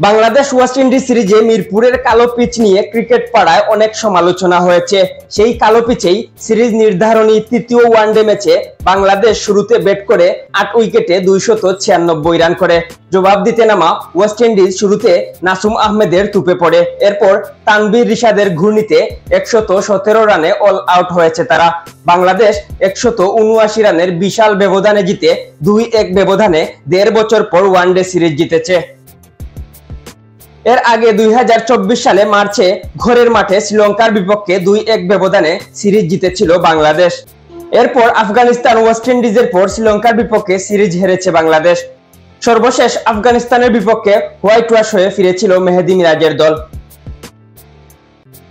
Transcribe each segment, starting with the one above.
Bangladesh West Indies সিরিজে মিরপুরের কালো পিচ নিয়ে ক্রিকেট পাড়ায় অনেক সমালোচনা হয়েছে। সেই কালো পিচেই সিরিজ নির্ধারণী তৃতীয় ওয়ানডে ম্যাচে বাংলাদেশ শুরুতে ব্যাট করে ৮ উইকেটে ২৯৬ রান করে জবাব দিতে নামা ওয়েস্ট ইন্ডিজ শুরুতে নাসুম আহমেদের তুপে পড়ে। এরপর তানভীর রিশাদের ঘূর্ণিতে ১১৭ রানে অল আউট হয়েছে তারা। বাংলাদেশ ১৭৯ রানের বিশাল ব্যবধানে জিতে ২-১ ব্যবধানে ১.৫ বছর পর ওয়ানডে সিরিজ জিতেছে। এর আগে ২০২৪ সালে মার্চে ঘরের মাঠে শ্রীলঙ্কার বিপক্ষে ২-১ ব্যবধানে সিরিজ জিতেছিল বাংলাদেশ। এরপর আফগানিস্তান ওয়েস্ট ইন্ডিজের পর শ্রীলঙ্কার বিপক্ষে সিরিজ হেরেছে বাংলাদেশ। সর্বশেষ আফগানিস্তানের বিপক্ষে হোয়াইট ওয়াশ হয়ে ফিরেছিল মেহেদী মিরাজের দল।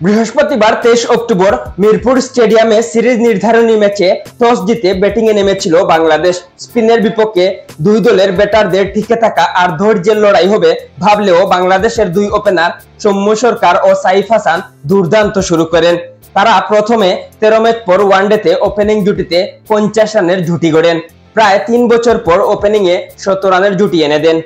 বৃহস্পতিবার ২৩ অক্টোবর মিরপুর স্টেডিয়ামে সিরিজ নির্ধারণী ম্যাচে টস জিতে ব্যাটিংয়ে নেমেছিল বাংলাদেশ। স্পিনের বিপক্ষে দুই দলের ব্যাটারদের টিকে থাকা আর ধৈর্যের লড়াই হবে ভাবলেও বাংলাদেশের দুই ওপেনার সৌম্য সরকার ও সাইফ হাসান দুর্দান্ত শুরু করেন। তারা প্রথমে ১৩ ম্যাচ পর ওয়ানডেতে ওপেনিং জুটিতে ৫০ রানের জুটি গড়েন। প্রায় ৩ বছর পর ওপেনিংয়ে ১৭ রানের জুটি এনে দেন।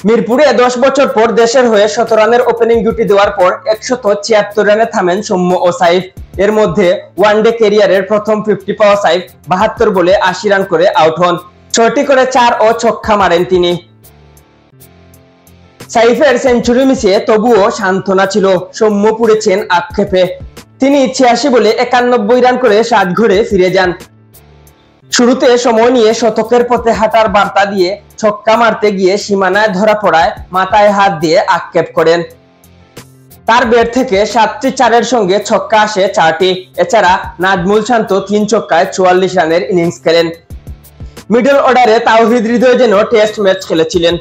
মিরপুরে ১০ বছর পর দেশের হয়ে ১৭ রানের ওপেনিং জুটি দেওয়ার পর ১৭৬ রানে থামেন সৌম্য ও সাইফ। এর মধ্যে ওয়ানডে ক্যারিয়ারের প্রথম 50 পাওয়া সাইফ ৭২ বলে ৮০ রান করে আউট হন। ৬টি করে ৪ ও ছক্কা মারেন তিনি। সাইফের সেঞ্চুরি মিশিয়ে তবুও সান্ত্বনা ছিল, সৌম্য পুড়েছেন আক্ষেপে। তিনি ৮৬ বলে ৯১ রান করে সাজঘরে ফিরে যান। শুরুতে সময় নিয়ে শতকের পথে হাঁটার বার্তা দিয়ে ছক্কা মারতে গিয়ে সীমানায় ধরা পড়ায় মাথায় হাত দিয়ে আক্ষেপ করেন। তার ব্যাট থেকে ৭টি চারের সঙ্গে ছক্কা আসে ৪টি। এছাড়া নাজমুল শান্ত ৩ ছক্কায় ৪৪ রানের ইনিংস খেলেন। মিডল অর্ডারে তাওহিদ হৃদয় যেন টেস্ট ম্যাচ খেলেছিলেন।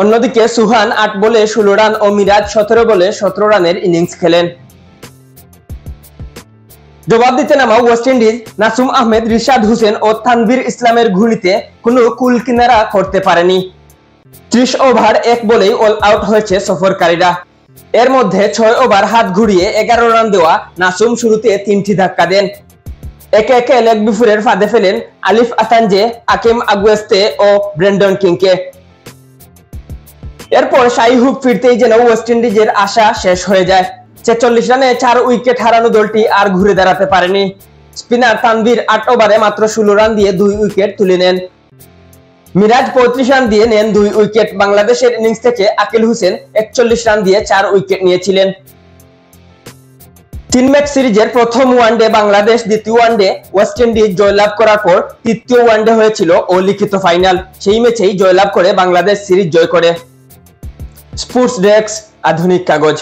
অন্যদিকে সুহান ৮ বলে ১৬ রান ও মিরাজ ১৭ বলে ১৭ রানের ইনিংস খেলেন। জবাব দিতে নামা ওয়েস্ট ইন্ডিজ নাসুম আহমেদ, রিশাদ হোসেন ও তানভীর ইসলামের ঘূর্ণিতে কোনো কুল কিনারা করতে পারেনি। ৩০ ওভার ১ বলেই অল আউট হয়েছে সফরকারীরা। এর মধ্যে ৬ ওভার হাত ঘুরিয়ে ১১ রান দেওয়া নাসুম শুরুতে ৩টি ধাক্কা দেন। একে একে লেগ বিফোরের ফাঁদে ফেলেন আলিফ আতানজে, আকিম আগুয়েস্তে ও ব্রেন্ডন কিংকে। এরপর শাহী হুক ফিরতেই যেন ওয়েস্ট ইন্ডিজের আশা শেষ হয়ে যায়। ৪৬ রানে ৪ উইকেট হারানো দলটি আর ঘুরে দাঁড়াতে পারেনি। স্পিনার তানভীর ৮ ওভারে মাত্র ১৬ রান দিয়ে ২ উইকেট তুলে নেন। মিরাজ ৩৫ রান দিয়ে নেন ২ উইকেট। বাংলাদেশের ইনিংস থেকে আকিল হোসেন ৪১ রান দিয়ে ৪ উইকেট নিয়েছিলেন। ৩ ম্যাচ সিরিজের প্রথম ওয়ানডে বাংলাদেশ, দ্বিতীয় ওয়ানডে ওয়েস্ট ইন্ডিজ জয়লাভ করার পর তৃতীয় ওয়ানডে হয়েছিল অলিখিত ফাইনাল। সেই ম্যাচেই জয়লাভ করে বাংলাদেশ সিরিজ জয় করে। স্পোর্টস ডেস্ক, আধুনিক কাগজ।